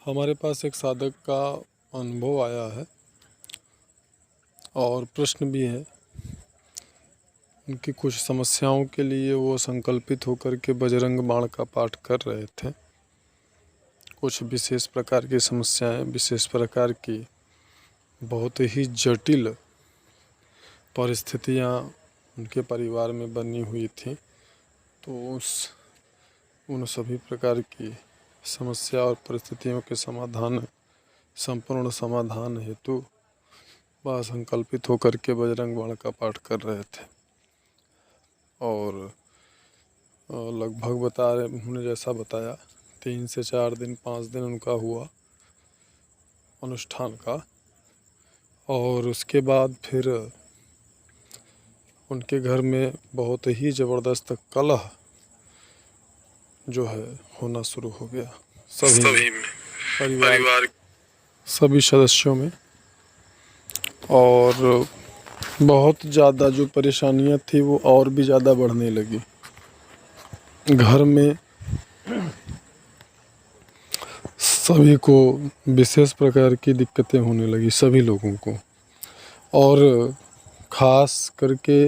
हमारे पास एक साधक का अनुभव आया है और प्रश्न भी है। उनकी कुछ समस्याओं के लिए वो संकल्पित होकर के बजरंग बाण का पाठ कर रहे थे। कुछ विशेष प्रकार की समस्याएं, विशेष प्रकार की बहुत ही जटिल परिस्थितियां उनके परिवार में बनी हुई थी। तो उन सभी प्रकार की समस्या और परिस्थितियों के संपूर्ण समाधान हेतु वह संकल्पित होकर के बजरंग बाण का पाठ कर रहे थे। और लगभग उन्होंने जैसा बताया 3 से 4 दिन 5 दिन उनका हुआ अनुष्ठान का। और उसके बाद फिर उनके घर में बहुत ही ज़बरदस्त कलह जो है होना शुरू हो गया सभी परिवार सभी सदस्यों में। और बहुत ज़्यादा जो परेशानियां थी वो और भी ज़्यादा बढ़ने लगी। घर में सभी को विशेष प्रकार की दिक्कतें होने लगी, सभी लोगों को। और ख़ास करके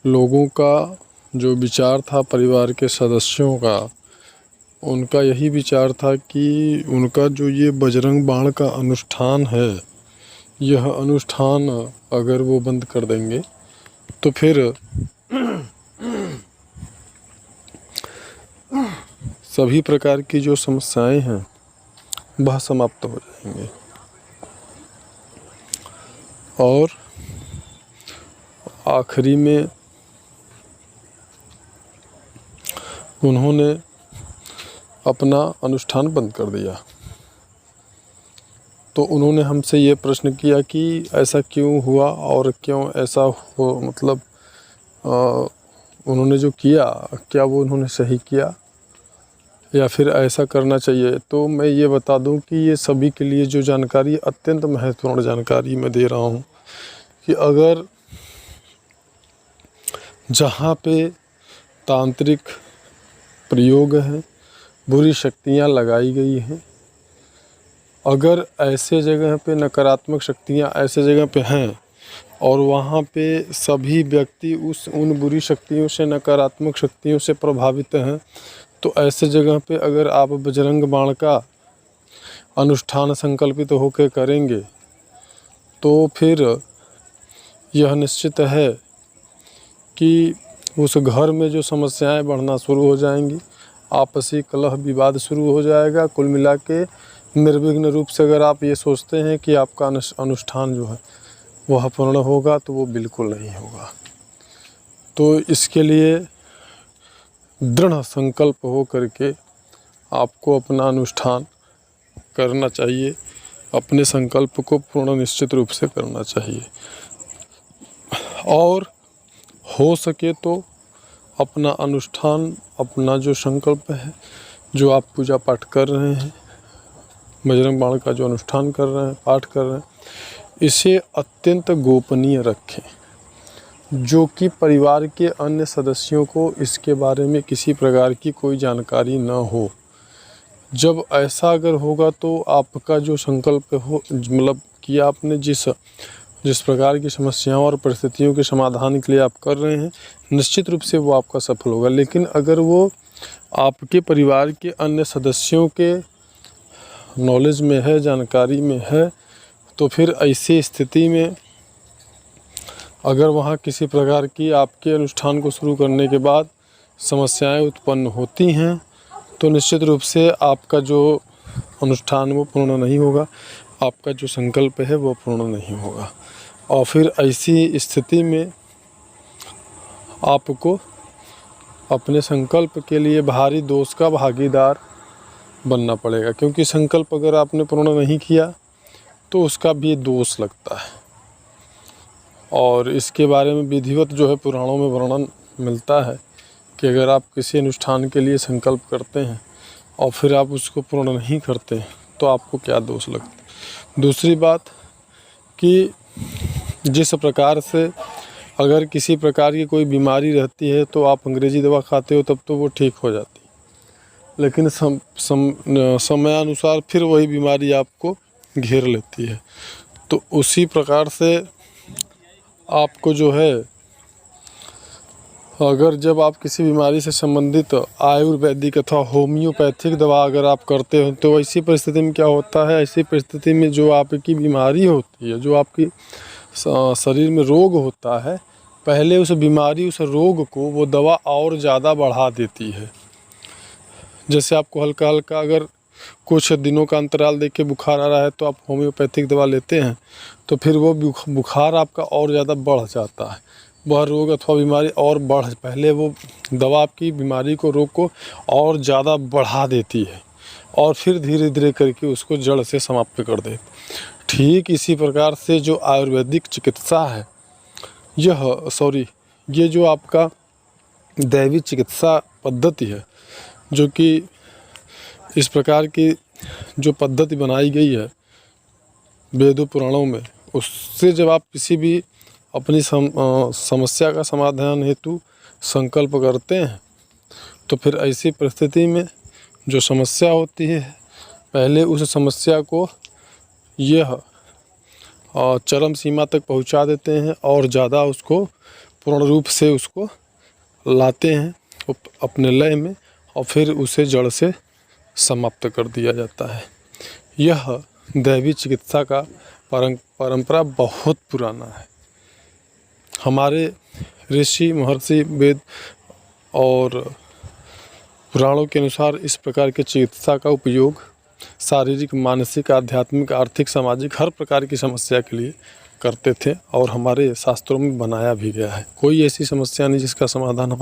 लोगों का जो विचार था, परिवार के सदस्यों का, उनका यही विचार था कि उनका जो ये बजरंग बाण का अनुष्ठान है, यह अनुष्ठान अगर वो बंद कर देंगे तो फिर सभी प्रकार की जो समस्याएं हैं वह समाप्त हो जाएंगे। और आखिरी में उन्होंने अपना अनुष्ठान बंद कर दिया। तो उन्होंने हमसे ये प्रश्न किया कि ऐसा क्यों हुआ और क्यों ऐसा हो, मतलब उन्होंने जो किया क्या वो उन्होंने सही किया या फिर ऐसा करना चाहिए। तो मैं ये बता दूं कि ये सभी के लिए जो जानकारी अत्यंत महत्वपूर्ण जानकारी मैं दे रहा हूं कि अगर जहाँ पे तांत्रिक प्रयोग है, बुरी शक्तियाँ लगाई गई हैं, अगर ऐसे जगह पे नकारात्मक शक्तियाँ ऐसे जगह पे हैं और वहाँ पे सभी व्यक्ति उन बुरी शक्तियों से, नकारात्मक शक्तियों से प्रभावित हैं, तो ऐसे जगह पे अगर आप बजरंग बाण का अनुष्ठान संकल्पित होकर करेंगे तो फिर यह निश्चित है कि उस घर में जो समस्याएं बढ़ना शुरू हो जाएंगी, आपसी कलह विवाद शुरू हो जाएगा। कुल मिला के निर्विघ्न रूप से अगर आप ये सोचते हैं कि आपका अनुष्ठान जो है वह पूर्ण होगा, तो वो बिल्कुल नहीं होगा। तो इसके लिए दृढ़ संकल्प हो करके आपको अपना अनुष्ठान करना चाहिए, अपने संकल्प को पूर्ण निश्चित रूप से करना चाहिए। और हो सके तो अपना अनुष्ठान, अपना जो संकल्प है, जो आप पूजा पाठ कर रहे हैं, बजरंग बाण का जो अनुष्ठान कर रहे हैं, पाठ कर रहे हैं, इसे अत्यंत गोपनीय रखें, जो कि परिवार के अन्य सदस्यों को इसके बारे में किसी प्रकार की कोई जानकारी न हो। जब ऐसा अगर होगा तो आपका जो संकल्प हो, मतलब कि आपने जिस प्रकार की समस्याओं और परिस्थितियों के समाधान के लिए आप कर रहे हैं, निश्चित रूप से वो आपका सफल होगा। लेकिन अगर वो आपके परिवार के अन्य सदस्यों के नॉलेज में है, जानकारी में है, तो फिर ऐसी स्थिति में अगर वहाँ किसी प्रकार की आपके अनुष्ठान को शुरू करने के बाद समस्याएं उत्पन्न होती हैं, तो निश्चित रूप से आपका जो अनुष्ठान वो पूर्ण नहीं होगा, आपका जो संकल्प है वो पूर्ण नहीं होगा। और फिर ऐसी स्थिति में आपको अपने संकल्प के लिए भारी दोष का भागीदार बनना पड़ेगा, क्योंकि संकल्प अगर आपने पूर्ण नहीं किया तो उसका भी दोष लगता है। और इसके बारे में विधिवत जो है पुराणों में वर्णन मिलता है कि अगर आप किसी अनुष्ठान के लिए संकल्प करते हैं और फिर आप उसको पूर्ण नहीं करते हैं तो आपको क्या दोष लगता है। दूसरी बात कि जिस प्रकार से अगर किसी प्रकार की कोई बीमारी रहती है तो आप अंग्रेजी दवा खाते हो तब तो वो ठीक हो जाती है, लेकिन समयानुसार फिर वही बीमारी आपको घेर लेती है। तो उसी प्रकार से आपको जो है, अगर जब आप किसी बीमारी से संबंधित आयुर्वेदिक अथवा होम्योपैथिक दवा अगर आप करते हो, तो ऐसी परिस्थिति में क्या होता है, ऐसी परिस्थिति में जो आपकी बीमारी होती है, जो आपकी शरीर में रोग होता है, पहले उस बीमारी उस रोग को वो दवा और ज़्यादा बढ़ा देती है। जैसे आपको हल्का हल्का अगर कुछ दिनों का अंतराल देख के बुखार आ रहा है, तो आप होम्योपैथिक दवा लेते हैं, तो फिर वो बुखार आपका और ज़्यादा बढ़ जाता है, वह रोग अथवा बीमारी और पहले वो दवा आपकी बीमारी को, रोग को और ज़्यादा बढ़ा देती है और फिर धीरे धीरे करके उसको जड़ से समाप्त कर दे। ठीक इसी प्रकार से जो आयुर्वेदिक चिकित्सा है, ये जो आपका दैवी चिकित्सा पद्धति है, जो कि इस प्रकार की जो पद्धति बनाई गई है वेदों पुराणों में, उससे जब आप किसी भी अपनी समस्या का समाधान हेतु संकल्प करते हैं, तो फिर ऐसी परिस्थिति में जो समस्या होती है, पहले उस समस्या को यह चरम सीमा तक पहुंचा देते हैं और ज़्यादा उसको पूर्ण रूप से उसको लाते हैं अपने लय में, और फिर उसे जड़ से समाप्त कर दिया जाता है। यह दैवी चिकित्सा का परंपरा बहुत पुराना है। हमारे ऋषि महर्षि वेद और पुराणों के अनुसार इस प्रकार की चिकित्सा का उपयोग शारीरिक, मानसिक, आध्यात्मिक, आर्थिक, सामाजिक हर प्रकार की समस्या के लिए करते थे और हमारे शास्त्रों में बनाया भी गया है। कोई ऐसी समस्या नहीं जिसका समाधान हमारे